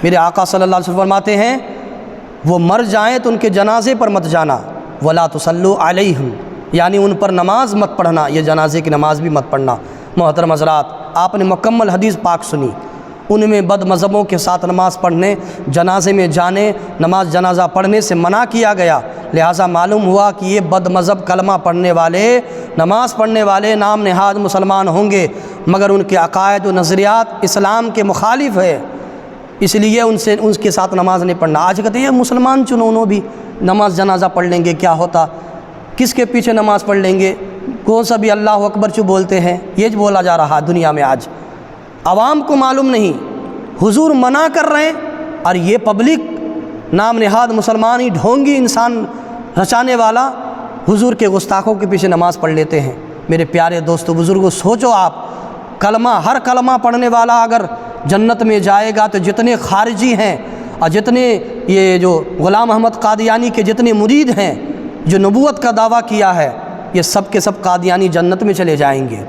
میرے آقا صلی اللہ علیہ وسلم فرماتے ہیں وہ مر جائیں تو ان کے جنازے پر مت جانا، ولا تصلوا علیہم، یعنی ان پر نماز مت پڑھنا، یہ جنازے کی نماز بھی مت پڑھنا۔ محترم حضرات، آپ نے مکمل حدیث پاک سنی، ان میں بد مذہبوں کے ساتھ نماز پڑھنے، جنازے میں جانے، جنازہ پڑھنے سے منع کیا گیا۔ لہٰذا معلوم ہوا کہ یہ بد مذہب کلمہ پڑھنے والے، نماز پڑھنے والے نام نہاد مسلمان ہوں گے، مگر ان کے عقائد و نظریات اسلام کے مخالف ہے، اس لیے ان کے ساتھ نماز نہیں پڑھنا۔ آج کہتے ہیں یہ مسلمان چنونوں بھی نماز جنازہ پڑھ لیں گے، کیا ہوتا، کس کے پیچھے نماز پڑھ لیں گے، کون سا بھی اللہ اکبر چو بولتے ہیں، یہ بولا جا رہا دنیا میں آج۔ عوام کو معلوم نہیں، حضور منع کر رہے ہیں، اور یہ پبلک نام نہاد مسلمان ہی ڈھونگی انسان رچانے والا حضور کے گستاخوں کے پیچھے نماز پڑھ لیتے ہیں۔ میرے پیارے دوستو بزرگوں، سوچو آپ، کلمہ، ہر کلمہ پڑھنے والا اگر جنت میں جائے گا تو جتنے خارجی ہیں اور جتنے یہ جو غلام احمد قادیانی کے جتنے مرید ہیں جو نبوت کا دعویٰ کیا ہے، یہ سب کے سب قادیانی جنت میں چلے جائیں گے۔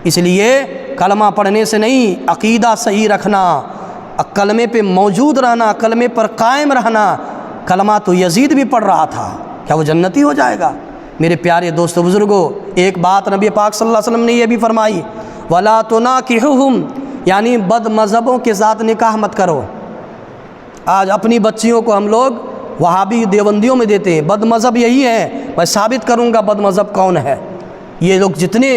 اس لیے کلمہ پڑھنے سے نہیں، عقیدہ صحیح رکھنا، کلمے پہ موجود رہنا، کلمے پر قائم رہنا۔ کلمہ تو یزید بھی پڑھ رہا تھا، کیا وہ جنتی ہو جائے گا؟ میرے پیارے دوستو بزرگوں، ایک بات نبی پاک صلی اللہ علیہ وسلم نے یہ بھی فرمائی، وَلَا تُنَاكِحُهُمْ، یعنی بد مذہبوں کے ساتھ نکاح مت کرو۔ آج اپنی بچیوں کو ہم لوگ وہابی دیوبندیوں میں دیتے ہیں، بد مذہب یہی ہے، میں ثابت کروں گا بد مذہب کون ہے۔ یہ لوگ جتنے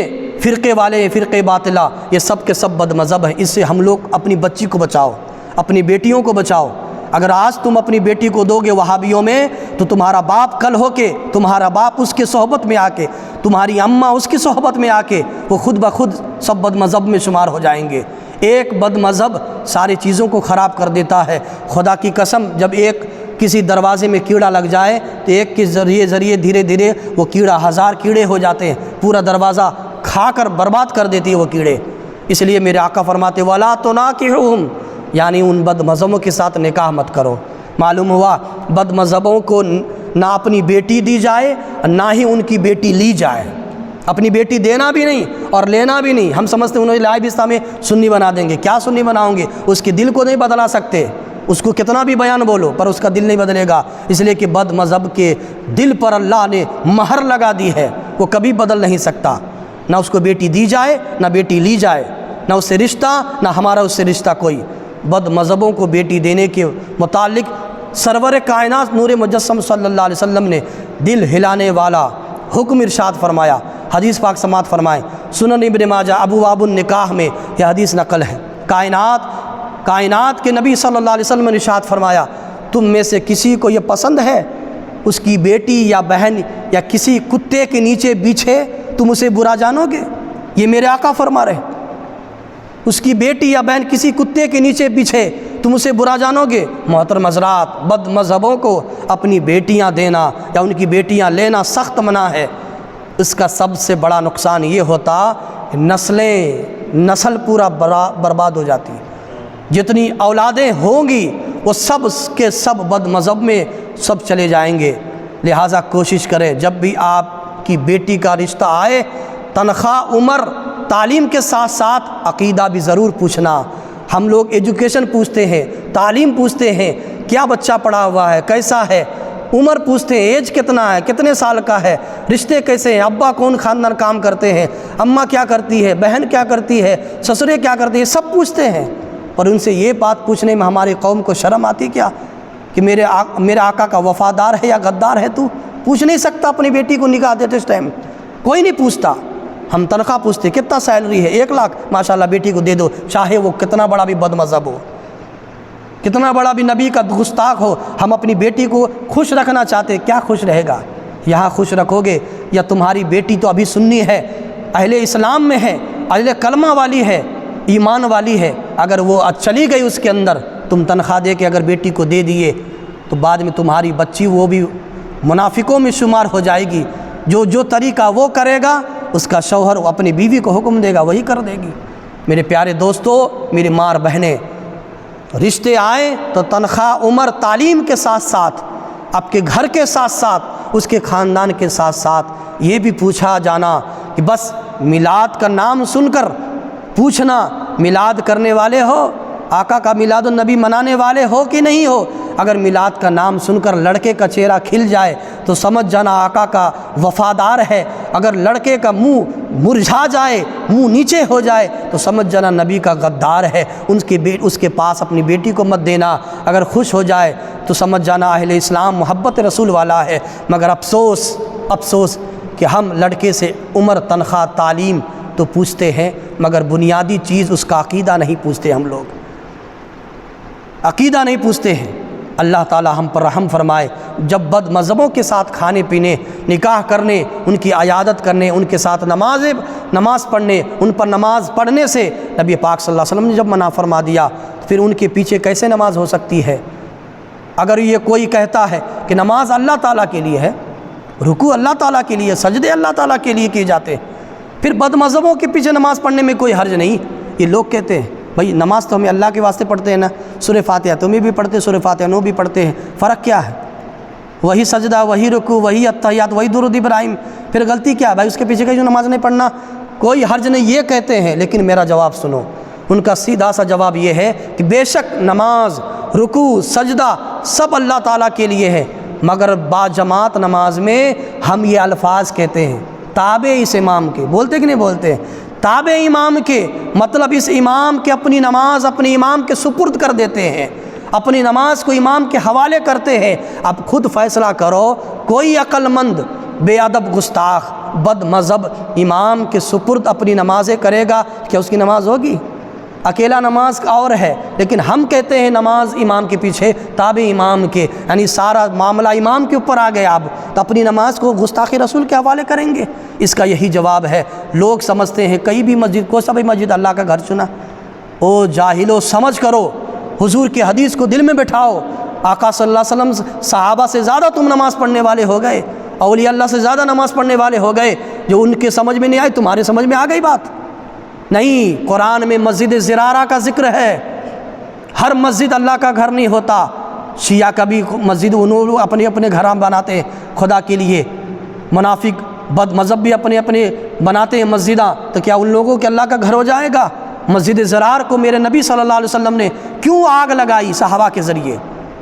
فرقے والے ہیں، فرقے باطلہ، یہ سب کے سب بد مذہب ہیں۔ اس سے ہم لوگ اپنی بچی کو بچاؤ، اپنی بیٹیوں کو بچاؤ۔ اگر آج تم اپنی بیٹی کو دو گے وہابیوں میں تو تمہارا باپ کل ہو کے، تمہارا باپ اس کے صحبت میں آ کے، تمہاری اماں اس کی صحبت میں آ کے، وہ خود بخود سب بد مذہب میں شمار ہو جائیں گے۔ ایک بد مذہب ساری چیزوں کو خراب کر دیتا ہے۔ خدا کی قسم، جب ایک کسی دروازے میں کیڑا لگ جائے تو ایک کے ذریعے دھیرے دھیرے وہ کیڑا 1000 کیڑے ہو جاتے ہیں، پورا دروازہ کھا کر برباد کر دیتی ہے وہ کیڑے۔ اس لیے میرے آقا فرماتے وَلَا تُنَاكِحُهُمْ، یعنی ان بد مذہبوں کے ساتھ نکاح مت کرو۔ معلوم ہوا بد مذہبوں کو نہ اپنی بیٹی دی جائے، نہ ہی ان کی بیٹی لی جائے۔ اپنی بیٹی دینا بھی نہیں اور لینا بھی نہیں۔ ہم سمجھتے ہیں انہیں لائب اسلام میں سنی بنا دیں گے، کیا سنی بناؤں گے؟ اس کے دل کو نہیں بدلا سکتے، اس کو کتنا بھی بیان بولو پر اس کا دل نہیں بدلے گا، اس لیے کہ بد مذہب کے دل پر اللہ نے مہر لگا دی ہے، وہ کبھی بدل نہیں سکتا۔ نہ اس کو بیٹی دی جائے نہ بیٹی لی جائے، نہ اس سے رشتہ نہ ہمارا اس سے رشتہ کوئی۔ بد مذہبوں کو بیٹی دینے کے متعلق سرور کائنات نور مجسم صلی اللہ علیہ وسلم نے دل ہلانے والا حکم ارشاد فرمایا۔ حدیث پاک سماعت فرمائیں، سنن ابن ماجہ ابواب النکاح میں یہ حدیث نقل ہے۔ کائنات کے نبی صلی اللہ علیہ وسلم نے ارشاد فرمایا، تم میں سے کسی کو یہ پسند ہے اس کی بیٹی یا بہن یا کسی کتے کے نیچے بچھے تم اسے برا جانو گے؟ یہ میرے آقا فرما رہے ہیں، اس کی بیٹی یا بہن کسی کتے کے نیچے بچھے تم اسے برا جانو گے؟ محترم حضرات، بد مذہبوں کو اپنی بیٹیاں دینا یا ان کی بیٹیاں لینا سخت منع ہے۔ اس کا سب سے بڑا نقصان یہ ہوتا کہ نسل پورا برباد ہو جاتی، جتنی اولادیں ہوں گی وہ سب کے سب بد مذہب میں سب چلے جائیں گے۔ لہٰذا کوشش کریں جب بھی آپ کی بیٹی کا رشتہ آئے، تنخواہ، عمر، تعلیم کے ساتھ ساتھ عقیدہ بھی ضرور پوچھنا۔ ہم لوگ ایجوکیشن پوچھتے ہیں، تعلیم پوچھتے ہیں، کیا بچہ پڑھا ہوا ہے، کیسا ہے، عمر پوچھتے ہیں، ایج کتنا ہے، کتنے سال کا ہے، رشتے کیسے ہیں، ابا کون خاندان کام کرتے ہیں، اماں کیا کرتی ہے، بہن کیا کرتی ہے، سسرے کیا کرتی ہے، سب پوچھتے ہیں۔ اور ان سے یہ بات پوچھنے میں ہماری قوم کو شرم آتی کیا کہ میرے آقا کا وفادار ہے یا غدار ہے؟ تو پوچھ نہیں سکتا اپنی بیٹی کو نکاح دیتے اس ٹائم، کوئی نہیں پوچھتا۔ ہم تنخواہ پوچھتے، کتنا سیلری ہے، 1 لاکھ، ماشاءاللہ بیٹی کو دے دو، چاہے وہ کتنا بڑا بھی بد مذہب ہو، کتنا بڑا بھی نبی کا گستاخ ہو۔ ہم اپنی بیٹی کو خوش رکھنا چاہتے، کیا خوش رہے گا؟ یہاں خوش رکھو گے یا تمہاری بیٹی تو ابھی سنی ہے، اہل اسلام میں ہے، اہل کلمہ والی ہے، ایمان والی ہے، اگر وہ چلی گئی اس کے اندر، تم تنخواہ دے کے اگر بیٹی کو دے دیے تو بعد میں تمہاری بچی وہ بھی منافقوں میں شمار ہو جائے گی۔ جو طریقہ وہ کرے گا اس کا شوہر اپنی بیوی کو حکم دے گا، وہی کر دے گی۔ میرے پیارے دوستو، میری ماں بہنیں، رشتے آئیں تو تنخواہ، عمر، تعلیم کے ساتھ ساتھ، آپ کے گھر کے ساتھ ساتھ، اس کے خاندان کے ساتھ ساتھ یہ بھی پوچھا جانا کہ بس میلاد کا نام سن کر پوچھنا، میلاد کرنے والے ہو، آقا کا میلاد النبی منانے والے ہو کہ نہیں ہو، اگر میلاد کا نام سن کر لڑکے کا چہرہ کھل جائے تو سمجھ جانا آقا کا وفادار ہے، اگر لڑکے کا منہ مرجھا جائے، منہ نیچے ہو جائے تو سمجھ جانا نبی کا غدار ہے، اس کے پاس اپنی بیٹی کو مت دینا، اگر خوش ہو جائے تو سمجھ جانا اہل اسلام محبت رسول والا ہے۔ مگر افسوس کہ ہم لڑکے سے عمر، تنخواہ، تعلیم تو پوچھتے ہیں، مگر بنیادی چیز اس کا عقیدہ نہیں پوچھتے، ہم لوگ عقیدہ نہیں پوچھتے ہیں۔ اللہ تعالی ہم پر رحم فرمائے۔ جب بد مذہبوں کے ساتھ کھانے پینے، نکاح کرنے، ان کی عیادت کرنے، ان کے ساتھ نماز پڑھنے، ان پر نماز پڑھنے سے نبی پاک صلی اللہ علیہ وسلم نے جب منع فرما دیا، پھر ان کے پیچھے کیسے نماز ہو سکتی ہے؟ اگر یہ کوئی کہتا ہے کہ نماز اللہ تعالیٰ کے لیے ہے، رکوع اللہ تعالیٰ کے لیے، سجدے اللہ تعالیٰ کے لیے کیے جاتے ہیں، پھر بد مذہبوں کے پیچھے نماز پڑھنے میں کوئی حرج نہیں۔ یہ لوگ کہتے ہیں بھائی نماز تو ہمیں اللہ کے واسطے پڑھتے ہیں نا، سورہ فاتحہ تمہیں بھی پڑھتے، سورہ فاتحہ نو بھی پڑھتے ہیں، فرق کیا ہے؟ وہی سجدہ، وہی رکوع، وہی اتحیات، وہی درود ابراہیم، پھر غلطی کیا ہے بھائی؟ اس کے پیچھے کہیں نماز نہیں پڑھنا کوئی حرج نہیں، یہ کہتے ہیں۔ لیکن میرا جواب سنو، ان کا سیدھا سا جواب یہ ہے کہ بے شک نماز، رکوع، سجدہ سب اللہ تعالیٰ کے لیے ہے، مگر با جماعت نماز میں ہم یہ الفاظ کہتے ہیں تابع اس امام کے، بولتے کہ نہیں بولتے؟ تابع امام کے، مطلب اس امام کے اپنی نماز اپنے امام کے سپرد کر دیتے ہیں، اپنی نماز کو امام کے حوالے کرتے ہیں۔ اب خود فیصلہ کرو، کوئی عقل مند بے ادب گستاخ بد مذہب امام کے سپرد اپنی نمازیں کرے گا، کیا اس کی نماز ہوگی؟ اکیلا نماز اور ہے، لیکن ہم کہتے ہیں نماز امام کے پیچھے، تابع امام کے، یعنی سارا معاملہ امام کے اوپر آ گیا، اب تو اپنی نماز کو گستاخی رسول کے حوالے کریں گے؟ اس کا یہی جواب ہے۔ لوگ سمجھتے ہیں کئی بھی مسجد کو، سبھی مسجد اللہ کا گھر چنا۔ او جاہلو، سمجھ کرو، حضور کی حدیث کو دل میں بٹھاؤ، آقا صلی اللہ علیہ وسلم صحابہ سے زیادہ تم نماز پڑھنے والے ہو گئے، اولیاء اللہ سے زیادہ نماز پڑھنے والے ہو گئے، جو ان کے سمجھ میں نہیں آئی تمہارے سمجھ میں آ گئی بات؟ نہیں، قرآن میں مسجد زرارہ کا ذکر ہے۔ ہر مسجد اللہ کا گھر نہیں ہوتا۔ شیعہ کا بھی مسجد انہوں اپنے اپنے گھر بناتے ہیں خدا کے لیے، منافق بد مذہب بھی اپنے اپنے بناتے ہیں مسجداں، تو کیا ان لوگوں کے اللہ کا گھر ہو جائے گا؟ مسجد زرار کو میرے نبی صلی اللہ علیہ وسلم نے کیوں آگ لگائی؟ صحابہ کے ذریعے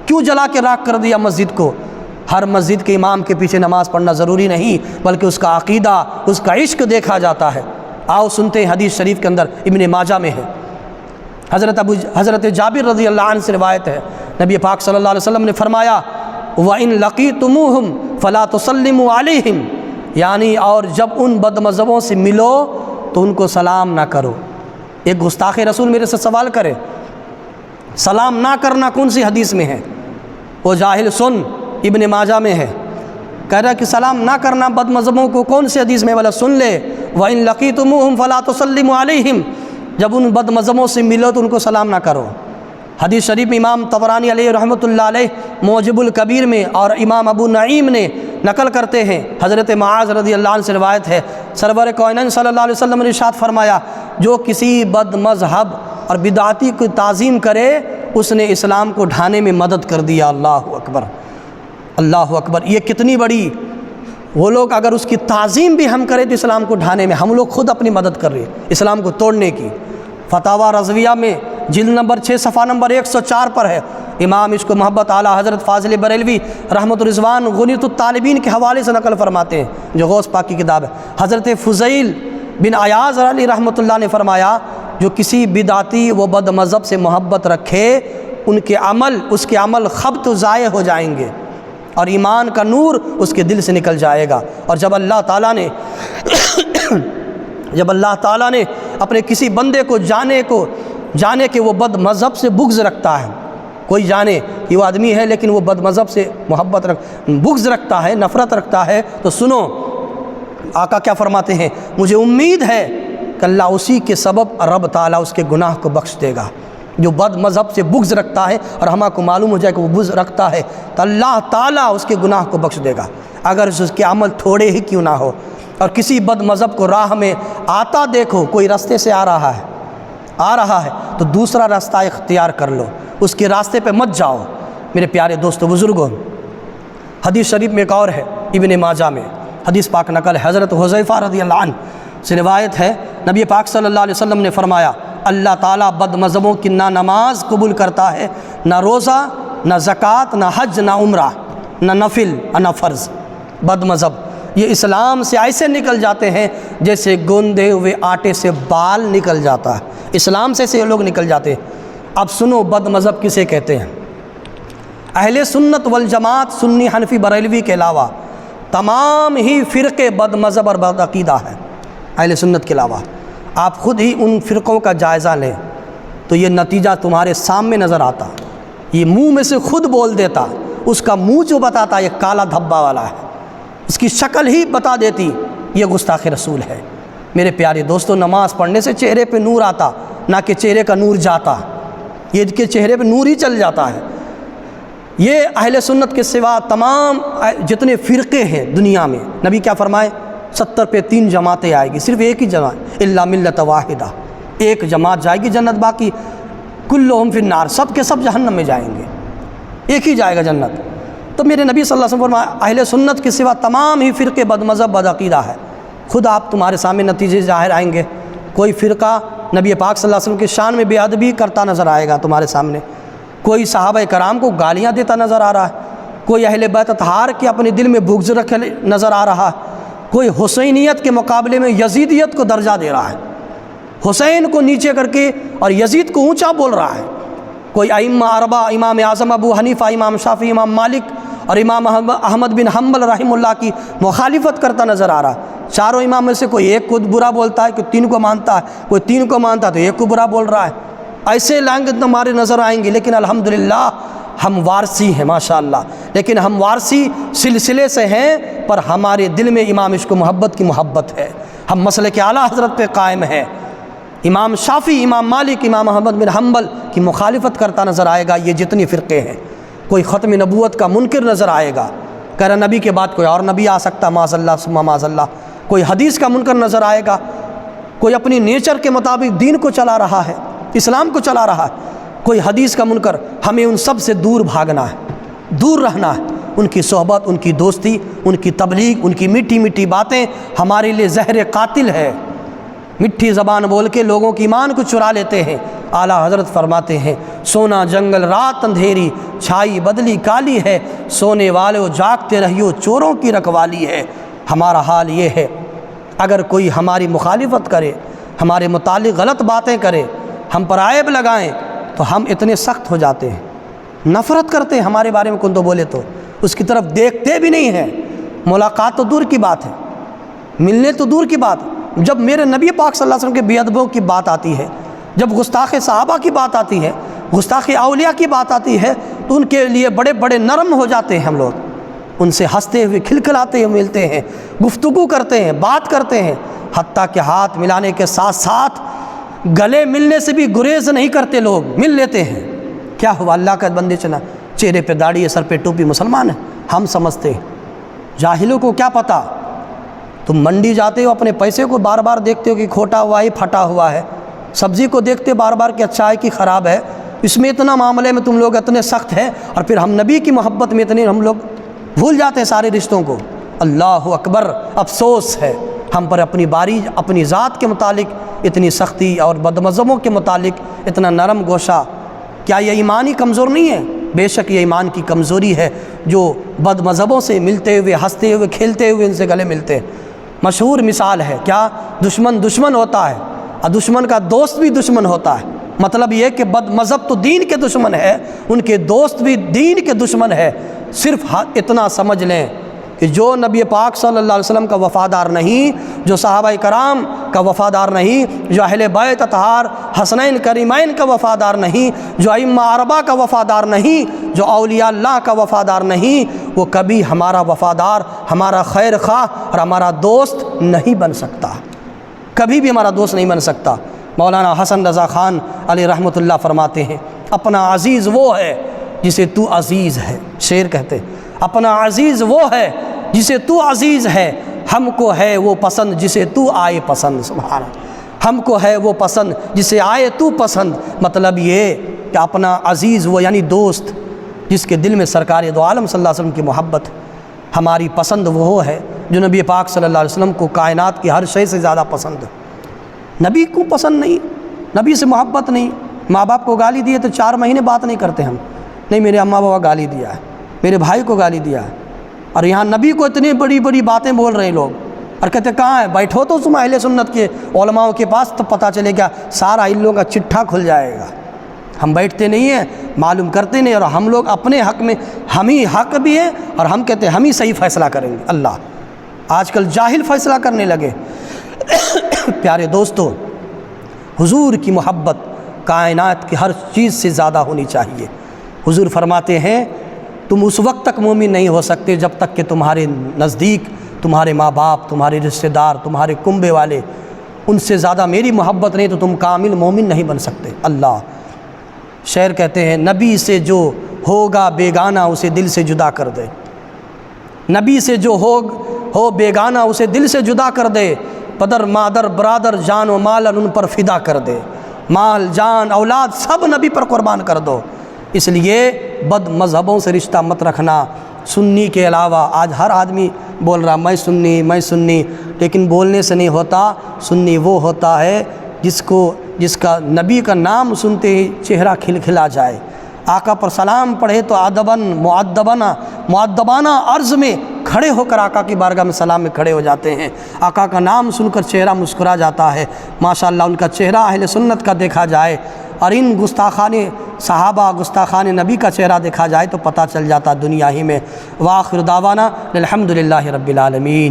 کیوں جلا کے راکھ کر دیا مسجد کو؟ ہر مسجد کے امام کے پیچھے نماز پڑھنا ضروری نہیں، بلکہ اس کا عقیدہ، اس کا عشق دیکھا جاتا ہے۔ آؤ سنتے ہیں، حدیث شریف کے اندر ابن ماجہ میں ہے، حضرت جابر رضی اللہ عنہ سے روایت ہے، نبی پاک صلی اللہ علیہ وسلم نے فرمایا وَإِن لَقِيتُمُوهُمْ فَلَا تُسَلِّمُوا عَلَيْهِمْ، یعنی اور جب ان بد مذہبوں سے ملو تو ان کو سلام نہ کرو۔ ایک گستاخ رسول میرے سے سوال کرے سلام نہ کرنا کون سی حدیث میں ہے؟ وہ جاہل سن، ابن ماجہ میں ہے، کہہ رہا کہ سلام نہ کرنا بد مذہبوں کو کون سی حدیث میں؟ والا سن لے، وَإِن لَقِيتُمُوهُمْ فَلَا تُسَلِّمُوا عَلَيْهِمْ، جب ان بد مذہبوں سے ملو تو ان کو سلام نہ کرو۔ حدیث شریف امام طبرانی علیہ رحمۃ اللہ علیہ معجم الکبیر میں اور امام ابو نعیم نے نقل کرتے ہیں، حضرت معاذ رضی اللہ عنہ سے روایت ہے، سرور کائنات صلی اللہ علیہ وسلم نے ارشاد فرمایا جو کسی بد مذہب اور بدعتی کی تعظیم کرے اس نے اسلام کو ڈھانے میں مدد کر دیا۔ اللہ اکبر، اللہ اکبر، یہ کتنی بڑی، وہ لوگ اگر اس کی تعظیم بھی ہم کریں تو اسلام کو ڈھانے میں ہم لوگ خود اپنی مدد کر رہے ہیں اسلام کو توڑنے کی۔ فتاوی رضویہ میں جلد نمبر 6 صفحہ نمبر 104 پر ہے، امام عشق و محبت اعلیٰ حضرت فاضل بریلوی رحمۃ الرضوان غنیۃ الطالبین کے حوالے سے نقل فرماتے ہیں، جو غوث پاک کی کتاب ہے۔ حضرت فضیل بن عیاض علی رحمۃ اللہ نے فرمایا جو کسی بدعتی و بد مذہب سے محبت رکھے اس کے عمل خبط و ضائع ہو جائیں گے اور ایمان کا نور اس کے دل سے نکل جائے گا۔ اور جب اللہ تعالیٰ نے اپنے کسی بندے کو جانے کہ وہ بد مذہب سے بغض رکھتا ہے، کوئی جانے کہ وہ آدمی ہے لیکن وہ بد مذہب سے بغض رکھتا ہے، نفرت رکھتا ہے، تو سنو آقا کیا فرماتے ہیں، مجھے امید ہے کہ اللہ اسی کے سبب رب تعالیٰ اس کے گناہ کو بخش دے گا۔ جو بد مذہب سے بغض رکھتا ہے اور ہمیں کو معلوم ہو جائے کہ وہ بغض رکھتا ہے تو اللہ تعالیٰ اس کے گناہ کو بخش دے گا، اگر اس کے عمل تھوڑے ہی کیوں نہ ہو۔ اور کسی بد مذہب کو راہ میں آتا دیکھو، کوئی راستے سے آ رہا ہے تو دوسرا راستہ اختیار کر لو، اس کے راستے پہ مت جاؤ۔ میرے پیارے دوستو بزرگوں، حدیث شریف میں ایک اور ہے، ابن ماجہ میں حدیث پاک نقل ہے، حضرت حذیفہ رضی اللہ عنہ سے روایت ہے، نبی پاک صلی اللہ علیہ وسلم نے فرمایا اللہ تعالیٰ بد مذہبوں کی نہ نماز قبول کرتا ہے، نہ روزہ، نہ زکوٰۃ، نہ حج، نہ عمرہ، نہ نفل، نہ فرض۔ بد مذہب یہ اسلام سے ایسے نکل جاتے ہیں جیسے گوندے ہوئے آٹے سے بال نکل جاتا ہے، اسلام سے یہ لوگ نکل جاتے ہیں۔ اب سنو بد مذہب کسے کہتے ہیں۔ اہل سنت والجماعت سنی، حنفی، بریلوی کے علاوہ تمام ہی فرقے بد مذہب اور بد عقیدہ ہیں، اہل سنت کے علاوہ۔ آپ خود ہی ان فرقوں کا جائزہ لیں تو یہ نتیجہ تمہارے سامنے نظر آتا۔ یہ منہ میں سے خود بول دیتا، اس کا منہ جو بتاتا یہ کالا دھبا والا ہے، اس کی شکل ہی بتا دیتی یہ گستاخ رسول ہے۔ میرے پیارے دوستو، نماز پڑھنے سے چہرے پہ نور آتا، نہ کہ چہرے کا نور جاتا، یہ کہ چہرے پہ نور ہی چل جاتا ہے۔ یہ اہل سنت کے سوا تمام جتنے فرقے ہیں دنیا میں، نبی کیا فرمائے؟ 70 پہ 3 جماعتیں آئے گی، صرف ایک ہی جماعت، الا ملت واحدہ، ایک جماعت جائے گی جنت، باقی کلہم فی النار، سب کے سب جہنم میں جائیں گے، ایک ہی جائے گا جنت۔ تو میرے نبی صلی اللہ علیہ وسلم فرمایا اہل سنت کے سوا تمام ہی فرقے بد مذہب بد عقیدہ ہے۔ خود آپ تمہارے سامنے نتیجے ظاہر آئیں گے۔ کوئی فرقہ نبی پاک صلی اللہ علیہ وسلم کی شان میں بے ادبی کرتا نظر آئے گا تمہارے سامنے، کوئی صحابہ کرام کو گالیاں دیتا نظر آ رہا ہے، کوئی اہل بیت اطہار کے اپنے دل میں بغض رکھے نظر آ رہا ہے، کوئی حسینیت کے مقابلے میں یزیدیت کو درجہ دے رہا ہے، حسین کو نیچے کر کے اور یزید کو اونچا بول رہا ہے، کوئی ائمہ اربعہ، امام اعظم ابو حنیفہ، امام شافعی، امام مالک اور امام احمد بن حنبل رحمہ اللہ کی مخالفت کرتا نظر آ رہا ہے۔ چاروں امام میں سے کوئی ایک کو برا بولتا ہے، کوئی 3 کو مانتا ہے، کوئی 3 کو مانتا ہے تو ایک کو برا بول رہا ہے۔ ایسے لائنگ ہمارے نظر آئیں گے، لیکن الحمدللہ ہم وارثی ہیں ماشاءاللہ، لیکن ہم وارثی سلسلے سے ہیں، پر ہمارے دل میں امام عشق و محبت کی محبت ہے، ہم مسلک اعلیٰ حضرت پہ قائم ہیں۔ امام شافعی، امام مالک، امام احمد بن حنبل کی مخالفت کرتا نظر آئے گا یہ جتنی فرقے ہیں۔ کوئی ختم نبوت کا منکر نظر آئے گا، کہہ رہا نبی کے بعد کوئی اور نبی آ سکتا، معاذ اللہ ثم معاذ اللہ۔ کوئی حدیث کا منکر نظر آئے گا، کوئی اپنی نیچر کے مطابق دین کو چلا رہا ہے، اسلام کو چلا رہا ہے، کوئی حدیث کا منکر۔ ہمیں ان سب سے دور بھاگنا ہے، دور رہنا ہے۔ ان کی صحبت، ان کی دوستی، ان کی تبلیغ، ان کی میٹھی میٹھی باتیں ہمارے لیے زہر قاتل ہے۔ میٹھی زبان بول کے لوگوں کی ایمان کو چرا لیتے ہیں۔ اعلیٰ حضرت فرماتے ہیں سونا جنگل رات اندھیری، چھائی بدلی کالی ہے، سونے والو جاگتے رہیو چوروں کی رکھوالی ہے۔ ہمارا حال یہ ہے، اگر کوئی ہماری مخالفت کرے، ہمارے متعلق غلط باتیں کرے، ہم پر عیب لگائیں تو ہم اتنے سخت ہو جاتے ہیں، نفرت کرتے ہیں ہمارے بارے میں، کون تو بولے تو اس کی طرف دیکھتے بھی نہیں ہیں۔ ملاقات تو دور کی بات ہے، ملنے تو دور کی بات۔ جب میرے نبی پاک صلی اللہ علیہ وسلم کے بے ادبوں کی بات آتی ہے، جب گستاخ صحابہ کی بات آتی ہے، گستاخ اولیاء کی بات آتی ہے، تو ان کے لیے بڑے بڑے نرم ہو جاتے ہیں ہم لوگ، ان سے ہنستے ہوئے کھلکھلاتے ہوئے ملتے ہیں، گفتگو کرتے ہیں، بات کرتے ہیں، حتیٰ کہ ہاتھ ملانے کے ساتھ ساتھ گلے ملنے سے بھی گریز نہیں کرتے، لوگ مل لیتے ہیں۔ کیا ہوا؟ اللہ کا بندے چنا، چہرے پہ داڑھی ہے، سر پہ ٹوپی، مسلمان ہے، ہم سمجھتے ہیں۔ جاہلوں کو کیا پتہ؟ تم منڈی جاتے ہو، اپنے پیسے کو بار بار دیکھتے ہو کہ کھوٹا ہوا ہے، پھٹا ہوا ہے، سبزی کو دیکھتے بار بار کہ اچھا ہے کہ خراب ہے، اس میں اتنا معاملے میں تم لوگ اتنے سخت ہیں، اور پھر ہم نبی کی محبت میں اتنے ہم لوگ بھول جاتے ہیں سارے رشتوں کو۔ اللہ اکبر، افسوس ہے ہم پر اپنی باری، اپنی ذات کے متعلق اتنی سختی، اور بد مذہبوں کے متعلق اتنا نرم گوشہ۔ کیا یہ ایمان ہی کمزور نہیں ہے؟ بے شک یہ ایمان کی کمزوری ہے جو بد مذہبوں سے ملتے ہوئے، ہنستے ہوئے، کھیلتے ہوئے ان سے گلے ملتے ہیں۔ مشہور مثال ہے، کیا؟ دشمن دشمن ہوتا ہے اور دشمن کا دوست بھی دشمن ہوتا ہے۔ مطلب یہ کہ بد مذہب تو دین کے دشمن ہے، ان کے دوست بھی دین کے دشمن ہے۔ صرف اتنا سمجھ لیں کہ جو نبی پاک صلی اللہ علیہ وسلم کا وفادار نہیں، جو صحابہ کرام کا وفادار نہیں، جو اہل بیت اطہار حسنین کریمین کا وفادار نہیں، جو ائمہ اربعہ کا وفادار نہیں، جو اولیاء اللہ کا وفادار نہیں، وہ کبھی ہمارا وفادار، ہمارا خیر خواہ اور ہمارا دوست نہیں بن سکتا، کبھی بھی ہمارا دوست نہیں بن سکتا۔ مولانا حسن رضا خان علیہ رحمۃ اللہ فرماتے ہیں اپنا عزیز وہ ہے جسے تو عزیز ہے، شعر کہتے ہیں اپنا عزیز وہ ہے جسے تو عزیز ہے، ہم کو ہے وہ پسند جسے تو آئے پسند۔ سبحان اللہ، ہم کو ہے وہ پسند جسے آئے تو پسند۔ مطلب یہ کہ اپنا عزیز وہ یعنی دوست جس کے دل میں سرکار دو عالم صلی اللہ علیہ وسلم کی محبت، ہماری پسند وہ ہے جو نبی پاک صلی اللہ علیہ وسلم کو کائنات کی ہر شے سے زیادہ پسند ہے۔ نبی کو پسند نہیں، نبی سے محبت نہیں، ماں باپ کو گالی دیے تو 4 مہینے بات نہیں کرتے ہم، نہیں میرے اماں بابا گالی دیا ہے، میرے بھائی کو گالی دیا ہے، اور یہاں نبی کو اتنی بڑی بڑی باتیں بول رہے ہیں لوگ، اور کہتے کہاں ہے؟ بیٹھو تو تم اہل سنت کے علماء کے پاس، تو پتہ چلے گا سارا ان لوگوں کا چٹھا کھل جائے گا۔ ہم بیٹھتے نہیں ہیں، معلوم کرتے نہیں، اور ہم لوگ اپنے حق میں ہم ہی حق بھی ہیں، اور ہم کہتے ہیں ہم ہی صحیح فیصلہ کریں گے۔ اللہ آج کل جاہل فیصلہ کرنے لگے۔ پیارے دوستو، حضور کی محبت کائنات کی ہر چیز سے زیادہ ہونی چاہیے۔ حضور فرماتے ہیں تم اس وقت تک مومن نہیں ہو سکتے جب تک کہ تمہارے نزدیک تمہارے ماں باپ، تمہارے رشتہ دار، تمہارے کنبے والے، ان سے زیادہ میری محبت نہیں تو تم کامل مومن نہیں بن سکتے۔ اللہ شعر کہتے ہیں نبی سے جو ہوگا بیگانہ اسے دل سے جدا کر دے، نبی سے جو ہو بیگانہ اسے دل سے جدا کر دے، پدر مادر برادر جان و مال ان پر فدا کر دے، مال جان اولاد سب نبی پر قربان کر دو۔ اس لیے بد مذہبوں سے رشتہ مت رکھنا۔ سنی کے علاوہ آج ہر آدمی بول رہا میں سنی، لیکن بولنے سے نہیں ہوتا۔ سنی وہ ہوتا ہے جس کا نبی کا نام سنتے ہی چہرہ کھلکھلا جائے، آقا پر سلام پڑھے تو مؤدبانہ عرض میں کھڑے ہو کر آقا کی بارگاہ میں سلام میں کھڑے ہو جاتے ہیں، آقا کا نام سن کر چہرہ مسکرا جاتا ہے۔ ماشاءاللہ ان کا چہرہ اہل سنت کا دیکھا جائے، اور ان گستاخان صحابہ، گستاخان نبی کا چہرہ دیکھا جائے تو پتہ چل جاتا دنیا ہی میں۔ وآخر دعوانا الحمدللہ رب العالمین۔